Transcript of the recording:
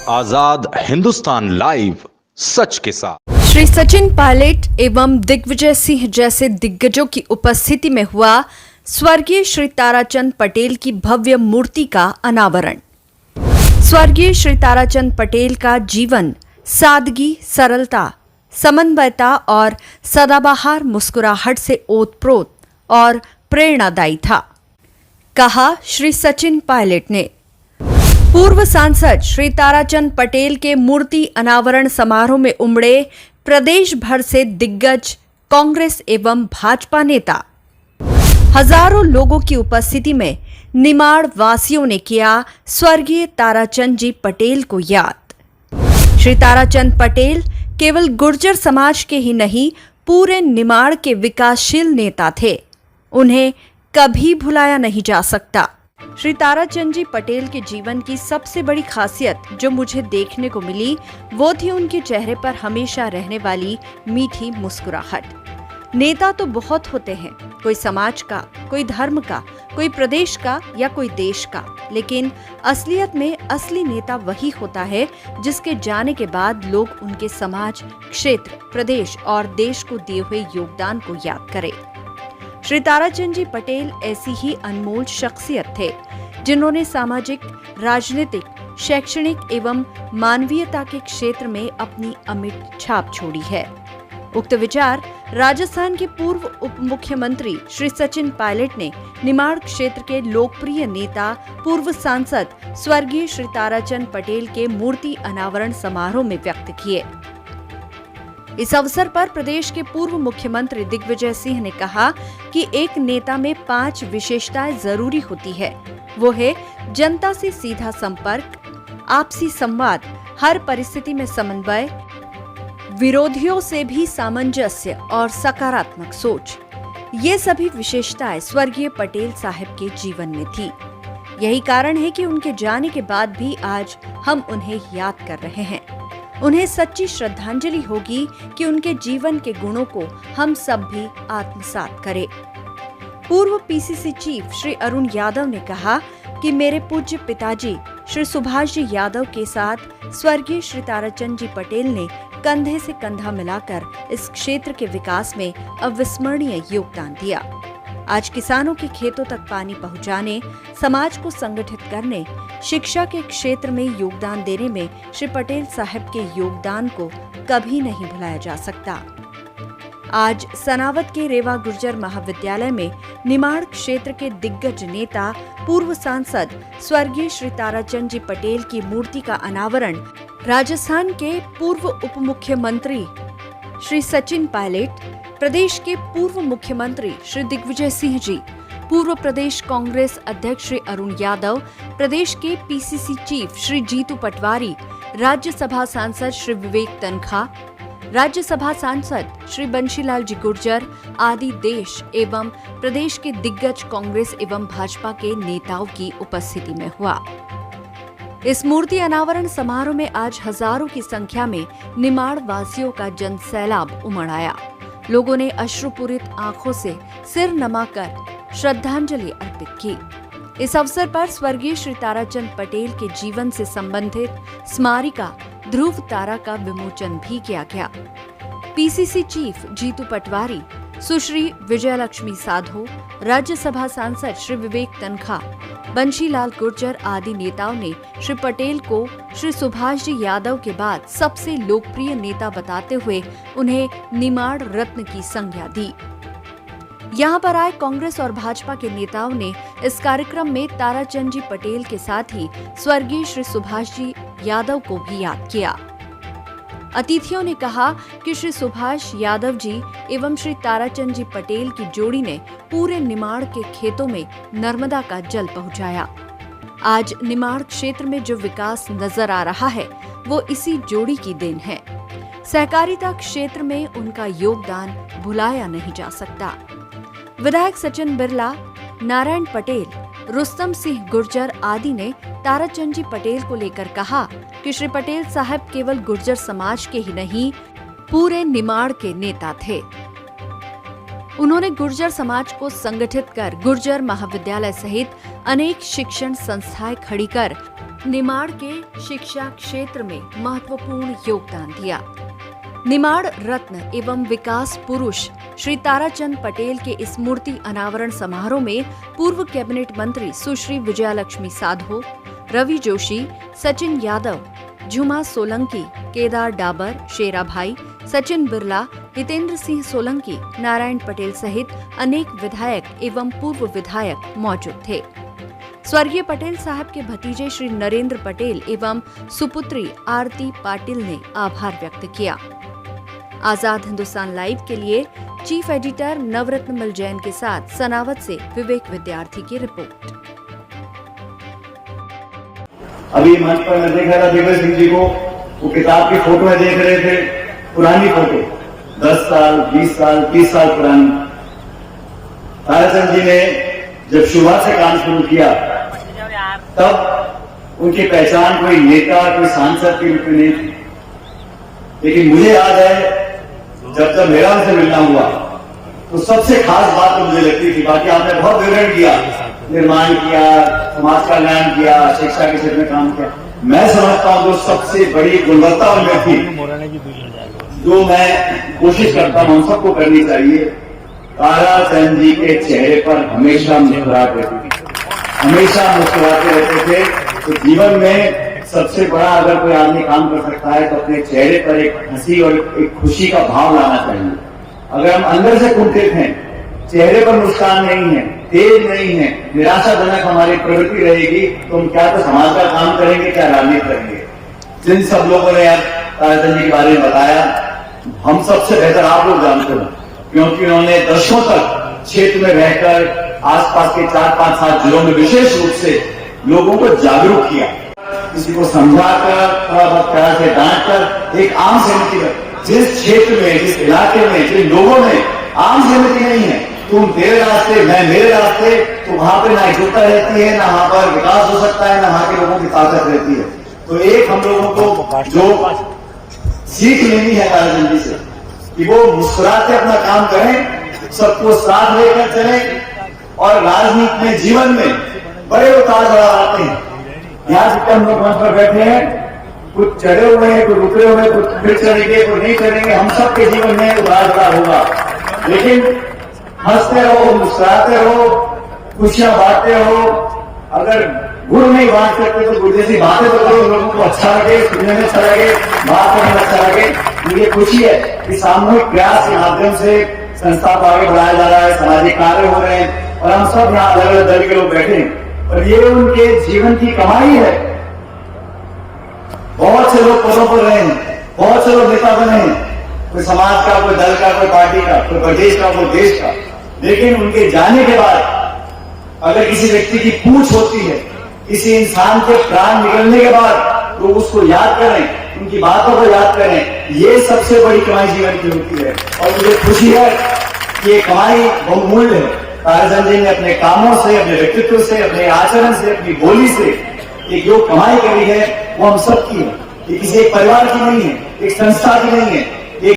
आजाद Hindustan live, सच के साथ। श्री सचिन पायलट एवं दिग्विजय सिंह जैसे दिग्गजों की उपस्थिति में हुआ स्वर्गीय श्री ताराचंद पटेल की भव्य मूर्ति का अनावरण। स्वर्गीय श्री ताराचंद पटेल का जीवन सादगी, सरलता, समन्वयता और सदाबहार मुस्कुराहट से ओतप्रोत और प्रेरणादायी था, कहा श्री सचिन पायलट ने। पूर्व सांसद श्री ताराचंद पटेल के मूर्ति अनावरण समारोह में उमड़े प्रदेश भर से दिग्गज, कांग्रेस एवं भाजपा नेता। हजारों लोगों की उपस्थिति में निमाड़ वासियों ने किया स्वर्गीय ताराचंद जी पटेल को याद। श्री ताराचंद पटेल केवल गुर्जर समाज के ही नहीं, पूरे निमाड़ के विकासशील नेता थे। उन्हें कभी भुलाया नहीं जा सकता। श्री ताराचंद जी पटेल के जीवन की सबसे बड़ी खासियत जो मुझे देखने को मिली वो थी उनके चेहरे पर हमेशा रहने वाली मीठी मुस्कुराहट। नेता तो बहुत होते हैं, कोई समाज का, कोई धर्म का, कोई प्रदेश का या कोई देश का, लेकिन असलियत में असली नेता वही होता है जिसके जाने के बाद लोग उनके समाज, क्षेत्र, प्रदेश और देश को दिए हुए योगदान को याद करें। श्री ताराचंद जी पटेल ऐसी ही अनमोल शख्सियत थे जिन्होंने सामाजिक, राजनीतिक, शैक्षणिक एवं मानवीयता के क्षेत्र में अपनी अमिट छाप छोड़ी है। उक्त विचार राजस्थान के पूर्व उप मुख्यमंत्री श्री सचिन पायलट ने निमाड़ क्षेत्र के लोकप्रिय नेता, पूर्व सांसद स्वर्गीय श्री ताराचंद पटेल के मूर्ति अनावरण समारोह में व्यक्त किए। इस अवसर पर प्रदेश के पूर्व मुख्यमंत्री दिग्विजय सिंह ने कहा कि एक नेता में 5 विशेषताएं जरूरी होती है। वो है जनता से सीधा संपर्क, आपसी संवाद, हर परिस्थिति में समन्वय, विरोधियों से भी सामंजस्य और सकारात्मक सोच। ये सभी विशेषताएं स्वर्गीय पटेल साहब के जीवन में थी। यही कारण है कि उनके जाने के बाद भी आज हम उन्हें याद कर रहे हैं। उन्हें सच्ची श्रद्धांजलि होगी कि उनके जीवन के गुणों को हम सब भी आत्मसात करें। पूर्व पीसीसी चीफ श्री अरुण यादव ने कहा कि मेरे पूज्य पिताजी श्री सुभाष जी यादव के साथ स्वर्गीय श्री ताराचंद जी पटेल ने कंधे से कंधा मिलाकर इस क्षेत्र के विकास में अविस्मरणीय योगदान दिया। आज किसानों के खेतों तक पानी पहुंचाने, समाज को संगठित करने, शिक्षा के क्षेत्र में योगदान देने में श्री पटेल साहब के योगदान को कभी नहीं भुलाया जा सकता। आज सनावद के रेवा गुर्जर महाविद्यालय में निमाड़ क्षेत्र के दिग्गज नेता, पूर्व सांसद स्वर्गीय श्री ताराचंद जी पटेल की मूर्ति का अनावरण राजस्थान के पूर्व उप मुख्यमंत्री श्री सचिन पायलट, प्रदेश के पूर्व मुख्यमंत्री श्री दिग्विजय सिंह जी, पूर्व प्रदेश कांग्रेस अध्यक्ष श्री अरुण यादव, प्रदेश के पीसीसी चीफ श्री जीतू पटवारी, राज्यसभा सांसद श्री विवेक तनखा, राज्यसभा सांसद श्री बंशीलाल जी गुर्जर आदि देश एवं प्रदेश के दिग्गज कांग्रेस एवं भाजपा के नेताओं की उपस्थिति में हुआ। इस मूर्ति अनावरण समारोह में आज हजारों की संख्या में निमाड़ वासियों का जनसैलाब उमड़ आया। लोगों ने अश्रुपूरित आंखों से सिर नमाकर श्रद्धांजलि अर्पित की। इस अवसर पर स्वर्गीय श्री ताराचंद पटेल के जीवन से संबंधित स्मारिका ध्रुव तारा का विमोचन भी किया गया। पीसीसी चीफ जीतू पटवारी, सुश्री विजयलक्ष्मी साधो, राज्यसभा सांसद श्री विवेक तनखा, बंशीलाल गुर्जर आदि नेताओं ने श्री पटेल को श्री सुभाष जी यादव के बाद सबसे लोकप्रिय नेता बताते हुए उन्हें निमाड़ रत्न की संज्ञा दी। यहाँ पर आए कांग्रेस और भाजपा के नेताओं ने इस कार्यक्रम में ताराचंद जी पटेल के साथ ही स्वर्गीय श्री सुभाष जी यादव को भी याद किया। अतिथियों ने कहा कि श्री सुभाष यादव जी एवं श्री ताराचंद जी पटेल की जोड़ी ने पूरे निमाड़ के खेतों में नर्मदा का जल पहुंचाया। आज निमाड़ क्षेत्र में जो विकास नजर आ रहा है वो इसी जोड़ी की देन है। सहकारिता क्षेत्र में उनका योगदान भुलाया नहीं जा सकता। विधायक सचिन बिरला, नारायण पटेल, रुस्तम सिंह गुर्जर आदि ने ताराचंद जी पटेल को लेकर कहा कि श्री पटेल साहब केवल गुर्जर समाज के ही नहीं, पूरे निमाड़ के नेता थे। उन्होंने गुर्जर समाज को संगठित कर गुर्जर महाविद्यालय सहित अनेक शिक्षण संस्थाएं खड़ी कर निमाड़ के शिक्षा क्षेत्र में महत्वपूर्ण योगदान दिया। निमाड़ रत्न एवं विकास पुरुष श्री ताराचंद पटेल के इस मूर्ति अनावरण समारोह में पूर्व कैबिनेट मंत्री सुश्री विजयालक्ष्मी साधो, रवि जोशी, सचिन यादव, झुमा सोलंकी, केदार डाबर, शेरा भाई, सचिन बिरला, हितेंद्र सिंह सोलंकी, नारायण पटेल सहित अनेक विधायक एवं पूर्व विधायक मौजूद थे। स्वर्गीय पटेल साहब के भतीजे श्री नरेंद्र पटेल एवं सुपुत्री आरती पाटिल ने आभार व्यक्त किया। आजाद हिंदुस्तान लाइव के लिए चीफ एडिटर नवरत्न मल जैन के साथ सनावत से विवेक विद्यार्थी की रिपोर्ट। अभी मंच पर मैं देख रहा था दिग्विजय सिंह जी को, वो किताब की फोटो देख रहे थे, पुरानी फोटो 10 साल, 20 साल, 30 साल पुरानी। ताराचंद जी ने जब शुरुआत से काम शुरू किया तब उनकी पहचान कोई नेता, कोई सांसद के रूप में नहीं थी, लेकिन मुझे याद है जब मेरा उनसे मिलना हुआ तो सबसे खास बात तो मुझे लगती थी, बाकी आपने बहुत विवरण किया, निर्माण किया, समाज कल्याण किया, शिक्षा के क्षेत्र में काम किया, मैं समझता हूं जो सबसे बड़ी गुणवत्ता उनमें थी, जो मैं कोशिश करता हूं हम सबको करनी चाहिए, ताराचंद जी के चेहरे पर हमेशा मुस्कुराहट रहती थी, हमेशा मुस्कुराते रहते थे। तो जीवन में सबसे बड़ा अगर कोई आदमी काम कर सकता है तो अपने चेहरे पर एक हंसी और एक खुशी का भाव लाना चाहिए। अगर हम अंदर से कुंठित हैं, चेहरे पर मुस्कान नहीं है, तेज नहीं है, निराशाजनक हमारी प्रवृत्ति रहेगी, तो हम क्या तो समाज का काम करेंगे, क्या राजनीति करेंगे। जिन सब लोगों ने यार ताराचंद जी के बारे में बताया, हम सबसे बेहतर आप लोग जानते हो, क्योंकि उन्होंने दशकों तक क्षेत्र में रहकर आसपास के 4-5-7 जिलों में विशेष रूप से लोगों को जागरूक किया, किसी को समझाकर, थोड़ा बहुत प्यार से डांटकर एक आम सहमति कर। जिस क्षेत्र में, जिस इलाके में, जिन लोगों में आम सहमति नहीं है, तुम तेरे रास्ते मैं मेरे रास्ते, तो वहां पर ना एकजुटता रहती है, ना वहां पर विकास हो सकता है, ना वहां के लोगों की ताकत रहती है। तो एक हम लोगों को जो सीख लेनी है ताराचंद जी से कि वो मुस्कुराते अपना काम करें, सबको साथ लेकर चलें, और राजनीति में, जीवन में बड़े उतार चढ़ाव आते हैं। यहाँ से हम लोग मंच पर बैठे हैं, कुछ चढ़े हुए हैं, कुछ उतरे हुए हैं, कुछ फिर चढ़ेंगे, कुछ नहीं चढ़ेंगे, हम सबके जीवन में उतार चढ़ाव होगा, लेकिन हंसते रहो, मुस्कुराते रहो, खुशियां बांटते रहो। अगर गुड़ नहीं बांट सकते तो गुड़ जैसी बातें तो करो, लोगों को अच्छा लगे, सुनने में अच्छा लगे, बात करने में अच्छा लगे। मुझे खुशी है कि सामूहिक प्रयास के माध्यम से संस्था को आगे बढ़ाया जा रहा है, सामाजिक कार्य हो रहे हैं, और हम सब यहाँ अलग अलग दल के लोग बैठे हैं, और ये उनके जीवन की कमाई है। बहुत से लोग पदों पर रहे हैं, बहुत से लोग नेता बने हैं, कोई समाज का, कोई दल का, कोई पार्टी का, कोई प्रदेश का, कोई देश का, लेकिन उनके जाने के बाद अगर किसी व्यक्ति की पूछ होती है, किसी इंसान के प्राण निकलने के बाद, तो उसको याद करें, उनकी बातों को याद करें, ये सबसे बड़ी कमाई जीवन की होती है। और मुझे खुशी है कि ये कमाई बहुमूल्य है। ताराचंद जी ने अपने कामों से, अपने व्यक्तित्व से, अपने आचरण से, अपनी बोली से एक जो कमाई करी है वो हम सबकी है, ये किसी एक परिवार की नहीं है, एक संस्था की नहीं है,